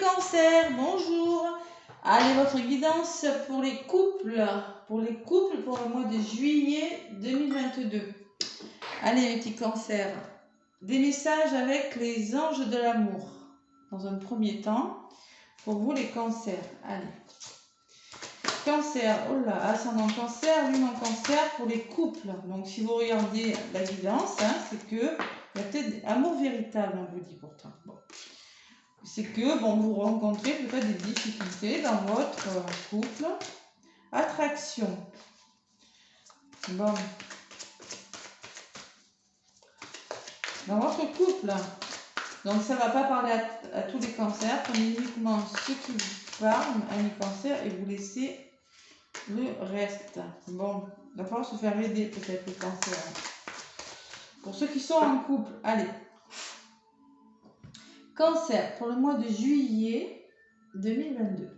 cancers, bonjour. Allez, votre guidance pour les couples. Pour le mois de juillet 2022. Allez, mes petits cancers. Des messages avec les anges de l'amour. Dans un premier temps, pour vous les cancers. Allez. Cancer, oh là, ascendant cancer, lune en cancer pour les couples. Donc si vous regardez la guidance, c'est que il y a peut-être amour véritable, on vous dit pourtant. Bon. C'est que vous rencontrez peut-être des difficultés dans votre couple. Attraction. Bon. Dans votre couple. Donc ça ne va pas parler à tous les cancers, prenez uniquement ceux qui vous parlent à mes cancers et vous laissez le reste. Bon, il va falloir se faire aider peut-être le cancer. Pour ceux qui sont en couple, allez. Cancer pour le mois de juillet 2022.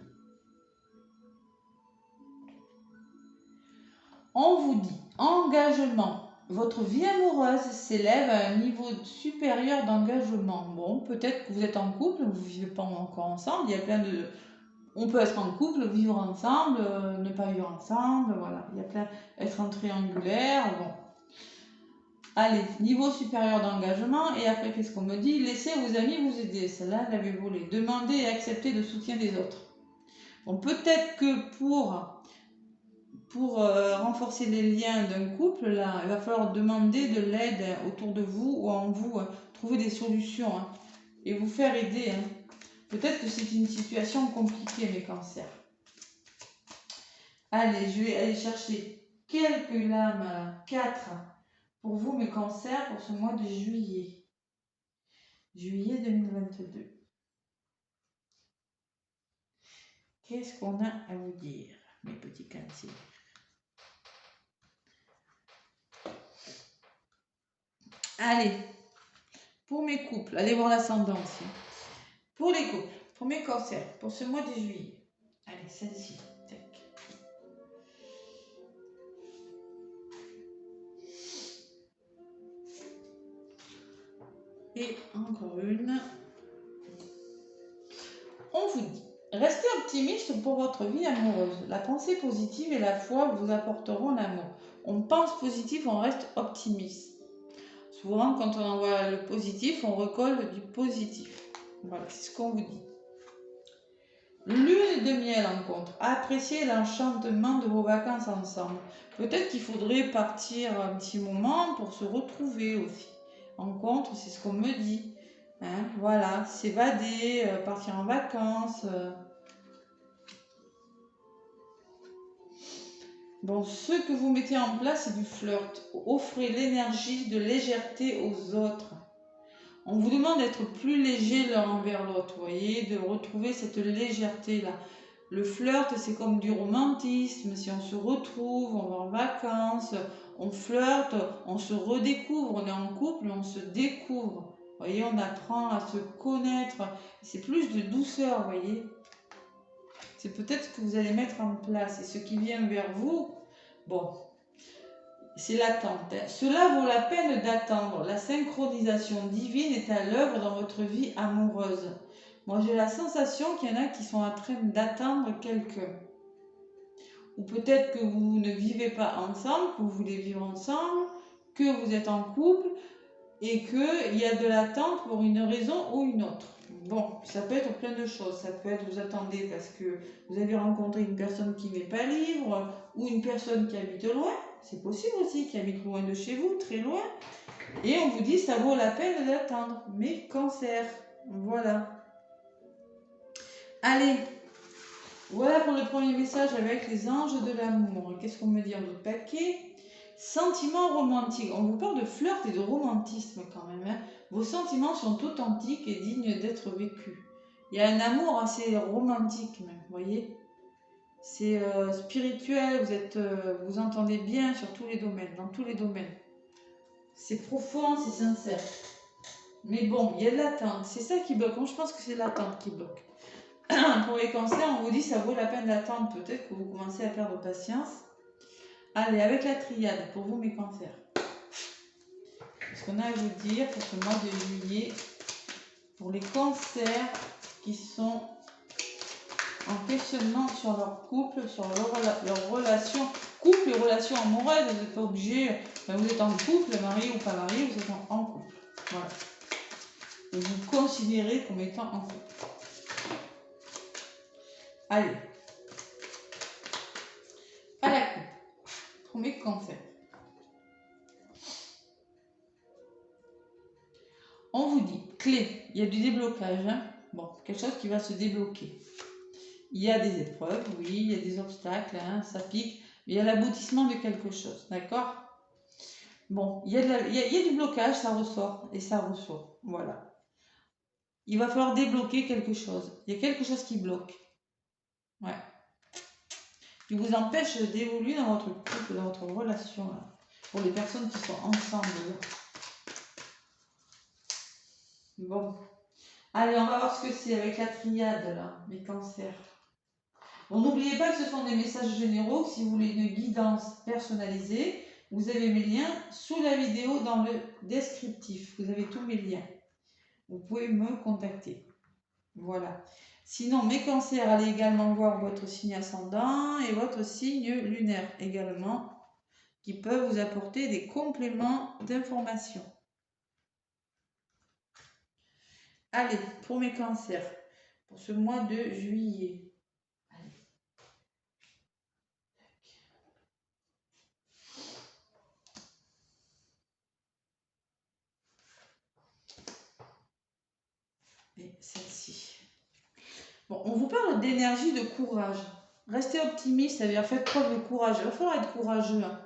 On vous dit engagement. Votre vie amoureuse s'élève à un niveau supérieur d'engagement. Bon, peut-être que vous êtes en couple, vous ne vivez pas encore ensemble. Il y a plein de... On peut être en couple, vivre ensemble, ne pas vivre ensemble, voilà. Il y a plein... Être en triangulaire, bon. Allez, niveau supérieur d'engagement. Et après, qu'est-ce qu'on me dit? Laissez vos amis vous aider. Celle-là, elle avait volé. Demandez et acceptez le soutien des autres. Bon, peut-être que pour renforcer les liens d'un couple, là, il va falloir demander de l'aide autour de vous ou en vous, trouver des solutions et vous faire aider. Peut-être que c'est une situation compliquée, mes cancers. Allez, je vais aller chercher quelques lames, 4 pour vous, mes cancers, pour ce mois de juillet. Juillet 2022. Qu'est-ce qu'on a à vous dire, mes petits cancers? Allez, pour mes couples, allez voir l'ascendant aussi. Pour les couples, pour mes cancers, pour ce mois de juillet. Allez, celle-ci. Et encore une. On vous dit, restez optimiste pour votre vie amoureuse. La pensée positive et la foi vous apporteront l'amour. On pense positif, on reste optimiste. Souvent, quand on envoie le positif, on recolle du positif. Voilà, c'est ce qu'on vous dit. Lune de miel en contre. Appréciez l'enchantement de vos vacances ensemble. Peut-être qu'il faudrait partir un petit moment pour se retrouver aussi. En contre, c'est ce qu'on me dit. Voilà, s'évader, partir en vacances. Bon, ce que vous mettez en place, c'est du flirt. Offrez l'énergie de légèreté aux autres. On vous demande d'être plus léger l'un envers l'autre, vous voyez, de retrouver cette légèreté-là. Le flirt, c'est comme du romantisme. Si on se retrouve, on va en vacances, on flirte, on se redécouvre. On est en couple, on se découvre. Vous voyez, on apprend à se connaître. C'est plus de douceur, vous voyez. C'est peut-être ce que vous allez mettre en place. Et ce qui vient vers vous, bon, c'est l'attente. Cela vaut la peine d'attendre. La synchronisation divine est à l'œuvre dans votre vie amoureuse. Moi, j'ai la sensation qu'il y en a qui sont en train d'attendre quelqu'un. Ou peut-être que vous ne vivez pas ensemble, que vous voulez vivre ensemble, que vous êtes en couple et qu'il y a de l'attente pour une raison ou une autre. Bon, ça peut être plein de choses. Ça peut être vous attendez parce que vous avez rencontré une personne qui n'est pas libre ou une personne qui habite loin. C'est possible aussi, qui habite loin de chez vous, très loin. Et on vous dit ça vaut la peine d'attendre. Mais cancer, voilà. Allez, voilà pour le premier message avec les anges de l'amour. Qu'est-ce qu'on me dit en autre paquet? Sentiments romantiques. On vous parle de flirt et de romantisme quand même. Vos sentiments sont authentiques et dignes d'être vécus. Il y a un amour assez romantique même, vous voyez. C'est spirituel, vous entendez bien sur tous les domaines, dans tous les domaines. C'est profond, c'est sincère. Mais bon, il y a de l'attente. C'est ça qui bloque. Moi, je pense que c'est l'attente qui bloque. Pour les cancers, on vous dit ça vaut la peine d'attendre. Peut-être que vous commencez à perdre patience. Allez, avec la triade, pour vous mes cancers. Ce qu'on a à vous dire pour ce mois de juillet, pour les cancers qui sont questionnement sur leur couple, sur leur relation, couple et relation amoureuse. Vous n'êtes pas obligé, vous êtes en couple, marié ou pas marié, vous êtes en couple. Voilà. Et vous considérez comme étant en couple. Allez. À la coupe. Premier cancer. On vous dit, clé, il y a du déblocage. Hein. Bon, quelque chose qui va se débloquer. Il y a des épreuves, oui, il y a des obstacles, hein, ça pique, mais il y a l'aboutissement de quelque chose, d'accord? Bon, il y a du blocage, ça ressort, et ça ressort, voilà. Il va falloir débloquer quelque chose. Il y a quelque chose qui bloque. Ouais. Qui vous empêche d'évoluer dans votre couple, dans votre relation, là. Pour les personnes qui sont ensemble, là. Bon. Allez, on va voir ce que c'est avec la triade, là, les cancers. Bon, n'oubliez pas que ce sont des messages généraux. Si vous voulez une guidance personnalisée, vous avez mes liens sous la vidéo dans le descriptif. Vous avez tous mes liens. Vous pouvez me contacter. Voilà. Sinon, mes cancers, allez également voir votre signe ascendant et votre signe lunaire également, qui peuvent vous apporter des compléments d'information. Allez, pour mes cancers, pour ce mois de juillet. Et celle-ci. Bon, on vous parle d'énergie, de courage. Restez optimiste, ça veut dire faites preuve de courage. Il va falloir être courageux. Hein.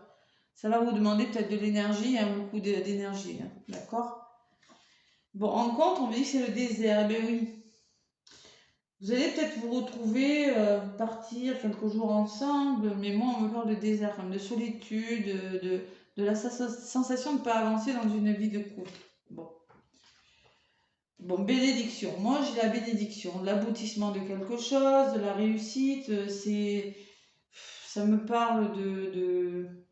Ça va vous demander peut-être de l'énergie, hein, beaucoup d'énergie. Hein, d'accord? Bon, en contre, on me dit que c'est le désert. Eh bien oui. Vous allez peut-être vous retrouver, partir quelques jours ensemble, mais moi on me parle de désert, de solitude, de la sensation de ne pas avancer dans une vie de couple. Bon. Bon, bénédiction. Moi, j'ai la bénédiction, l'aboutissement de quelque chose, de la réussite. Ça me parle de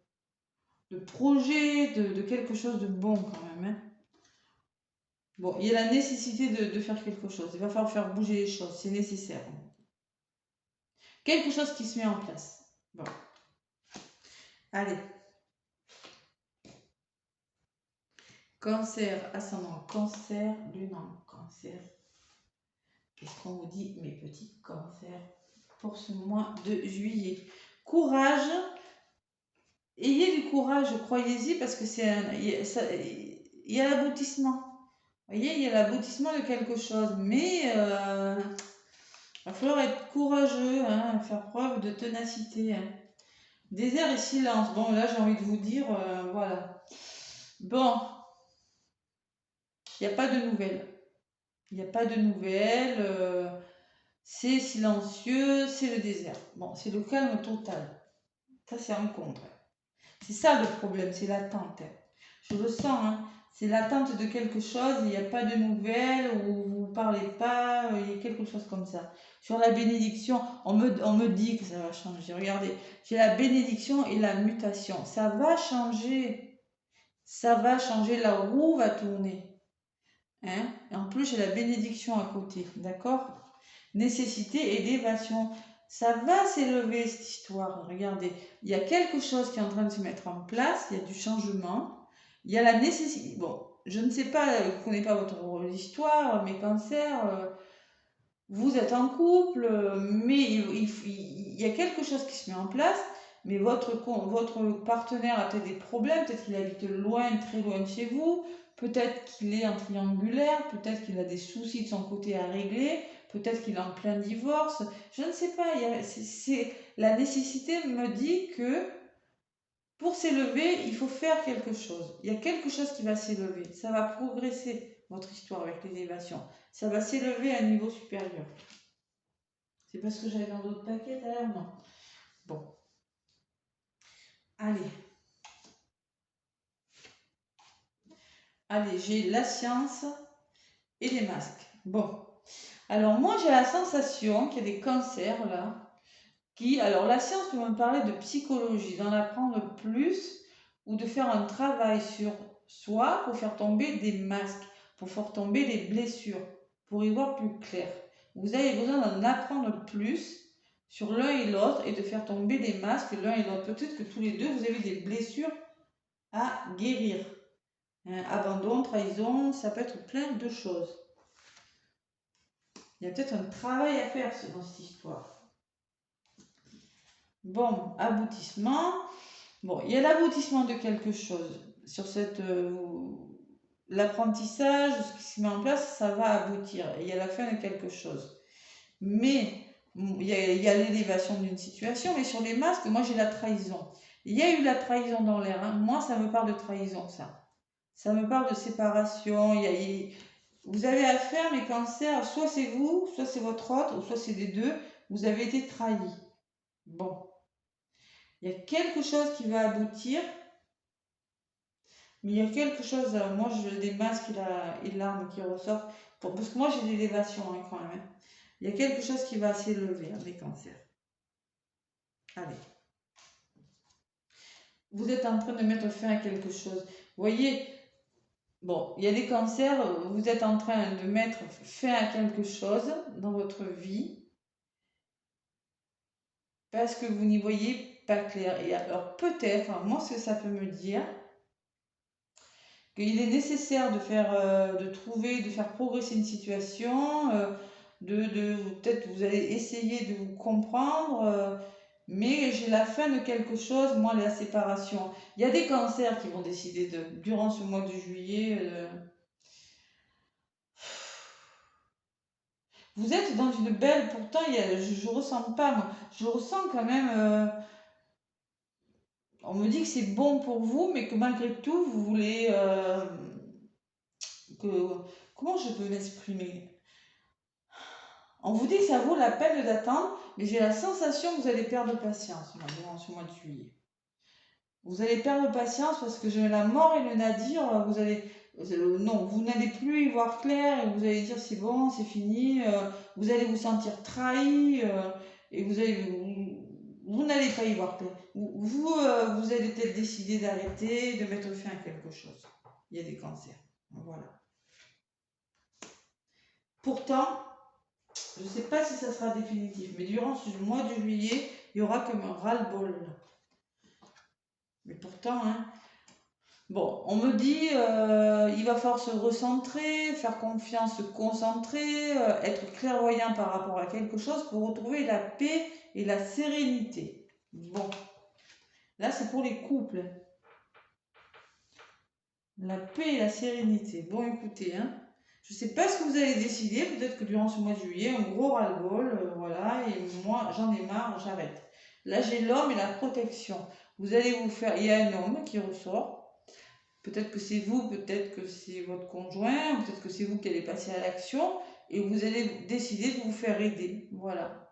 projet, de quelque chose de bon quand même. Hein. Bon, il y a la nécessité de faire quelque chose. Il va falloir faire bouger les choses. C'est nécessaire. Quelque chose qui se met en place. Bon. Allez. Cancer, ascendant cancer, lune en cancer. Qu'est-ce qu'on vous dit, mes petits cancers, pour ce mois de juillet? Courage. Ayez du courage, croyez-y, parce que il y a l'aboutissement. Vous voyez, il y a l'aboutissement de quelque chose, mais il va falloir être courageux, hein, faire preuve de ténacité. Hein. Désert et silence. Bon, là, j'ai envie de vous dire, voilà. Bon, il n'y a pas de nouvelles. Il n'y a pas de nouvelles. C'est silencieux, c'est le désert. Bon, c'est le calme total. Ça, c'est un contre. C'est ça le problème, c'est l'attente. Je le sens, hein. C'est l'attente de quelque chose, il n'y a pas de nouvelles, ou vous ne parlez pas, il y a quelque chose comme ça. Sur la bénédiction, on me dit que ça va changer. Regardez, j'ai la bénédiction et la mutation. Ça va changer. Ça va changer, la roue va tourner. Hein? Et en plus, j'ai la bénédiction à côté, d'accord? Nécessité et d'évasion. Ça va s'élever cette histoire. Regardez, il y a quelque chose qui est en train de se mettre en place, il y a du changement, il y a la nécessité. Bon, je ne sais pas, je ne connais pas votre histoire, mes cancers, vous êtes en couple, mais il y a quelque chose qui se met en place, mais votre partenaire a peut-être des problèmes, peut-être qu'il habite loin, très loin de chez vous, peut-être qu'il est en triangulaire, peut-être qu'il a des soucis de son côté à régler, peut-être qu'il est en plein divorce, je ne sais pas, la nécessité me dit que pour s'élever, il faut faire quelque chose. Il y a quelque chose qui va s'élever, ça va progresser, votre histoire avec l'élévation. Ça va s'élever à un niveau supérieur. C'est parce que j'avais dans d'autres paquets d'ailleurs, non. Bon. Allez. Allez, j'ai la science et les masques. Bon. Alors moi, j'ai la sensation qu'il y a des cancers là. Alors la science peut me parler de psychologie, d'en apprendre plus ou de faire un travail sur soi pour faire tomber des masques, pour faire tomber les blessures, pour y voir plus clair. Vous avez besoin d'en apprendre plus sur l'un et l'autre et de faire tomber les masques l'un et l'autre. Peut-être que tous les deux, vous avez des blessures à guérir. Abandon, trahison, ça peut être plein de choses. Il y a peut-être un travail à faire dans cette histoire. Bon, aboutissement. Bon, il y a l'aboutissement de quelque chose. Sur cette l'apprentissage, ce qui se met en place, ça va aboutir. Et il y a la fin de quelque chose. Mais il y a l'élévation d'une situation, mais sur les masques, moi j'ai la trahison. Il y a eu la trahison dans l'air. Hein. Moi, ça me parle de trahison, ça. Ça me parle de séparation. Vous avez affaire, mes cancers, soit c'est vous, soit c'est votre autre, ou soit c'est les deux. Vous avez été trahis. Bon. Il y a quelque chose qui va aboutir, mais il y a quelque chose, moi j'ai des masques et l'arme qui ressortent, parce que moi j'ai des élévations hein, quand même. Hein. Il y a quelque chose qui va s'élever, hein, les cancers. Allez. Vous êtes en train de mettre fin à quelque chose. Vous voyez, bon, il y a des cancers, vous êtes en train de mettre fin à quelque chose dans votre vie, parce que vous n'y voyez pas clair. Et alors peut-être, moi ce que ça peut me dire, qu'il est nécessaire de faire, de faire progresser une situation, peut-être vous allez essayer de vous comprendre, mais j'ai la fin de quelque chose, moi la séparation. Il y a des cancers qui vont décider durant ce mois de juillet. Vous êtes dans une belle, pourtant je ressens pas, moi, je ressens quand même. On me dit que c'est bon pour vous, mais que malgré tout, vous voulez comment je peux m'exprimer? On vous dit que ça vaut la peine d'attendre, mais j'ai la sensation que vous allez perdre patience durant ce mois de juillet. Vous allez perdre patience parce que j'ai la mort et le nadir. Non, vous n'allez plus y voir clair et vous allez dire c'est bon, c'est fini. Vous allez vous sentir trahi et vous n'allez pas y voir clair. Vous allez peut-être décider d'arrêter, de mettre fin à quelque chose. Il y a des cancers. Voilà. Pourtant, je ne sais pas si ça sera définitif, mais durant ce mois de juillet, il y aura comme un ras-le-bol. Mais pourtant, hein, bon, on me dit il va falloir se recentrer, faire confiance, se concentrer, être clairvoyant par rapport à quelque chose pour retrouver la paix et la sérénité. Bon, là c'est pour les couples. La paix et la sérénité. Bon, écoutez, hein. Je ne sais pas ce que vous allez décider, peut-être que durant ce mois de juillet, un gros ras-le-bol, voilà, et moi j'en ai marre, j'arrête. Là j'ai l'homme et la protection. Vous allez vous faire, il y a un homme qui ressort, peut-être que c'est vous, peut-être que c'est votre conjoint, peut-être que c'est vous qui allez passer à l'action, et vous allez décider de vous faire aider, voilà.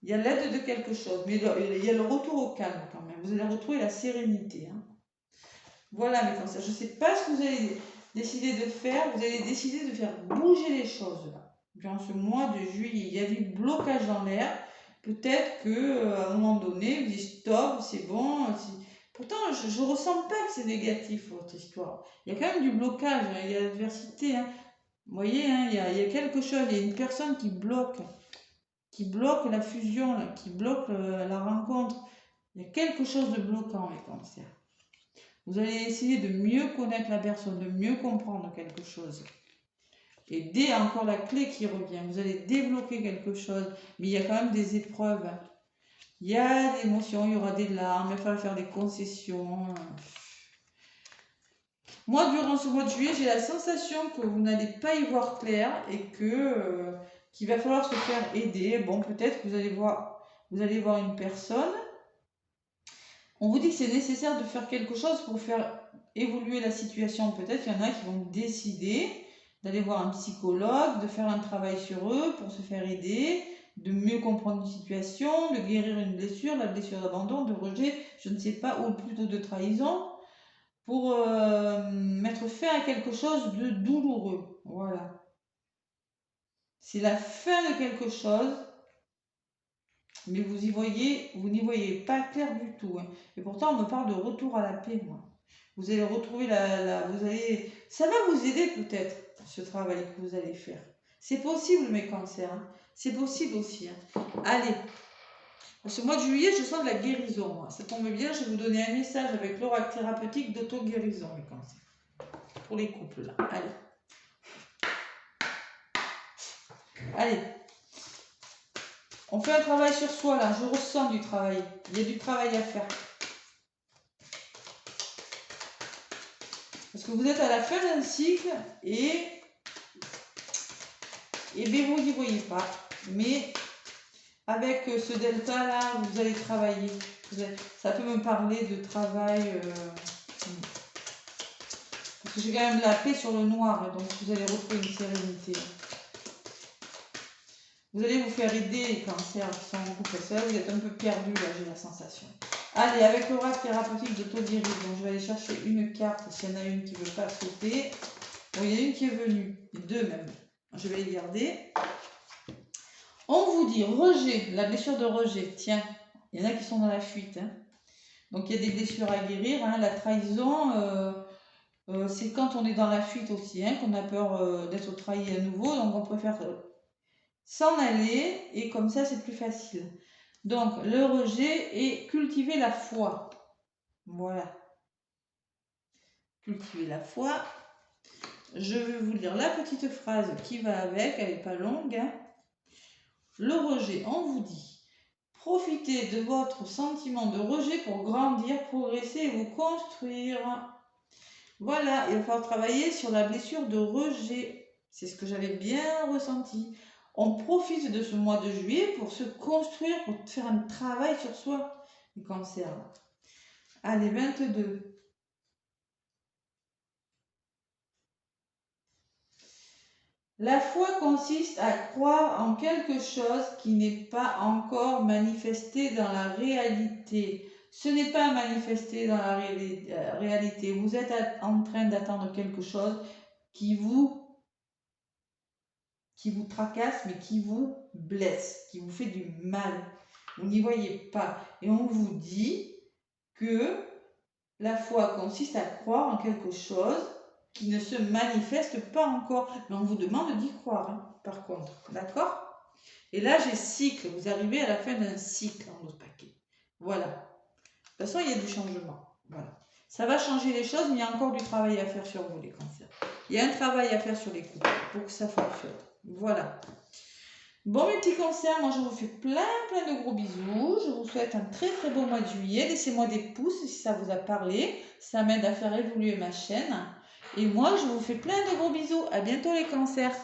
Il y a l'aide de quelque chose, mais il y a le retour au calme quand même, vous allez retrouver la sérénité, hein. Voilà mes cancers, je ne sais pas ce que vous allez décider de faire, vous allez décider de faire bouger les choses là. Durant ce mois de juillet, il y a du blocage dans l'air. Peut-être qu'à un moment donné, vous dites stop, c'est bon. Pourtant, je ne ressens pas que c'est négatif votre histoire. Il y a quand même du blocage, hein, il y a l'adversité. Hein. Vous voyez, hein, il y a quelque chose, il y a une personne qui bloque la fusion, là, qui bloque la rencontre. Il y a quelque chose de bloquant les cancers. Vous allez essayer de mieux connaître la personne, de mieux comprendre quelque chose. Et dès encore la clé qui revient, vous allez débloquer quelque chose, mais il y a quand même des épreuves. Il y a des émotions, il y aura des larmes, il va falloir faire des concessions. Moi, durant ce mois de juillet, j'ai la sensation que vous n'allez pas y voir clair et qu'il va falloir se faire aider. Bon, peut-être que vous allez voir une personne. On vous dit que c'est nécessaire de faire quelque chose pour faire évoluer la situation. Peut-être qu'il y en a qui vont décider d'aller voir un psychologue, de faire un travail sur eux pour se faire aider, de mieux comprendre une situation, de guérir une blessure, la blessure d'abandon, de rejet, je ne sais pas, ou plutôt de trahison, pour mettre fin à quelque chose de douloureux. Voilà. C'est la fin de quelque chose. Mais vous n'y voyez pas clair du tout. Hein. Et pourtant, on me parle de retour à la paix, moi. Vous allez retrouver ça va vous aider peut-être, ce travail que vous allez faire. C'est possible, mes cancers. Hein. C'est possible aussi. Hein. Allez. Ce mois de juillet, je sens de la guérison. Moi. Ça tombe bien, je vais vous donner un message avec l'oracle thérapeutique d'auto-guérison, les cancers. Pour les couples, là. Allez. Allez. On fait un travail sur soi, là. Je ressens du travail. Il y a du travail à faire. Parce que vous êtes à la fin d'un cycle et bien vous n'y voyez pas. Mais avec ce delta là, vous allez travailler. Ça peut me parler de travail. Parce que j'ai quand même la paix sur le noir. Donc vous allez retrouver une sérénité. Vous allez vous faire aider les cancers qui sont en couple. Là, vous êtes un peu perdu, là, j'ai la sensation. Allez, avec l'oracle thérapeutique d'auto-guérison, je vais aller chercher une carte s'il y en a une qui ne veut pas sauter. Bon, il y en a une qui est venue, deux même. Je vais les garder. On vous dit rejet, la blessure de rejet. Tiens, il y en a qui sont dans la fuite. Hein. Donc il y a des blessures à guérir. Hein. La trahison, c'est quand on est dans la fuite aussi, hein, qu'on a peur d'être trahi à nouveau. Donc on préfère s'en aller et comme ça c'est plus facile. Donc le rejet et cultiver la foi. Voilà. Cultiver la foi. Je vais vous lire la petite phrase qui va avec, elle n'est pas longue. Hein. Le rejet, on vous dit, profitez de votre sentiment de rejet pour grandir, progresser et vous construire. Voilà, il va falloir travailler sur la blessure de rejet. C'est ce que j'avais bien ressenti. On profite de ce mois de juillet pour se construire, pour faire un travail sur soi, les cancers. Allez, 22. La foi consiste à croire en quelque chose qui n'est pas encore manifesté dans la réalité. Ce n'est pas manifesté dans la réalité. Vous êtes en train d'attendre quelque chose qui vous tracasse, mais qui vous blesse, qui vous fait du mal. Vous n'y voyez pas. Et on vous dit que la foi consiste à croire en quelque chose qui ne se manifeste pas encore. Mais on vous demande d'y croire, hein, par contre. D'accord? Et là, j'ai cycle. Vous arrivez à la fin d'un cycle en notre paquet. Voilà. De toute façon, il y a du changement. Voilà. Ça va changer les choses, mais il y a encore du travail à faire sur vous, les cancers. Il y a un travail à faire sur les couples pour que ça fonctionne. Voilà. Bon, mes petits cancers, moi je vous fais plein de gros bisous. Je vous souhaite un très beau mois de juillet. Laissez-moi des pouces si ça vous a parlé. Ça m'aide à faire évoluer ma chaîne. Et moi, je vous fais plein de gros bisous. À bientôt les cancers.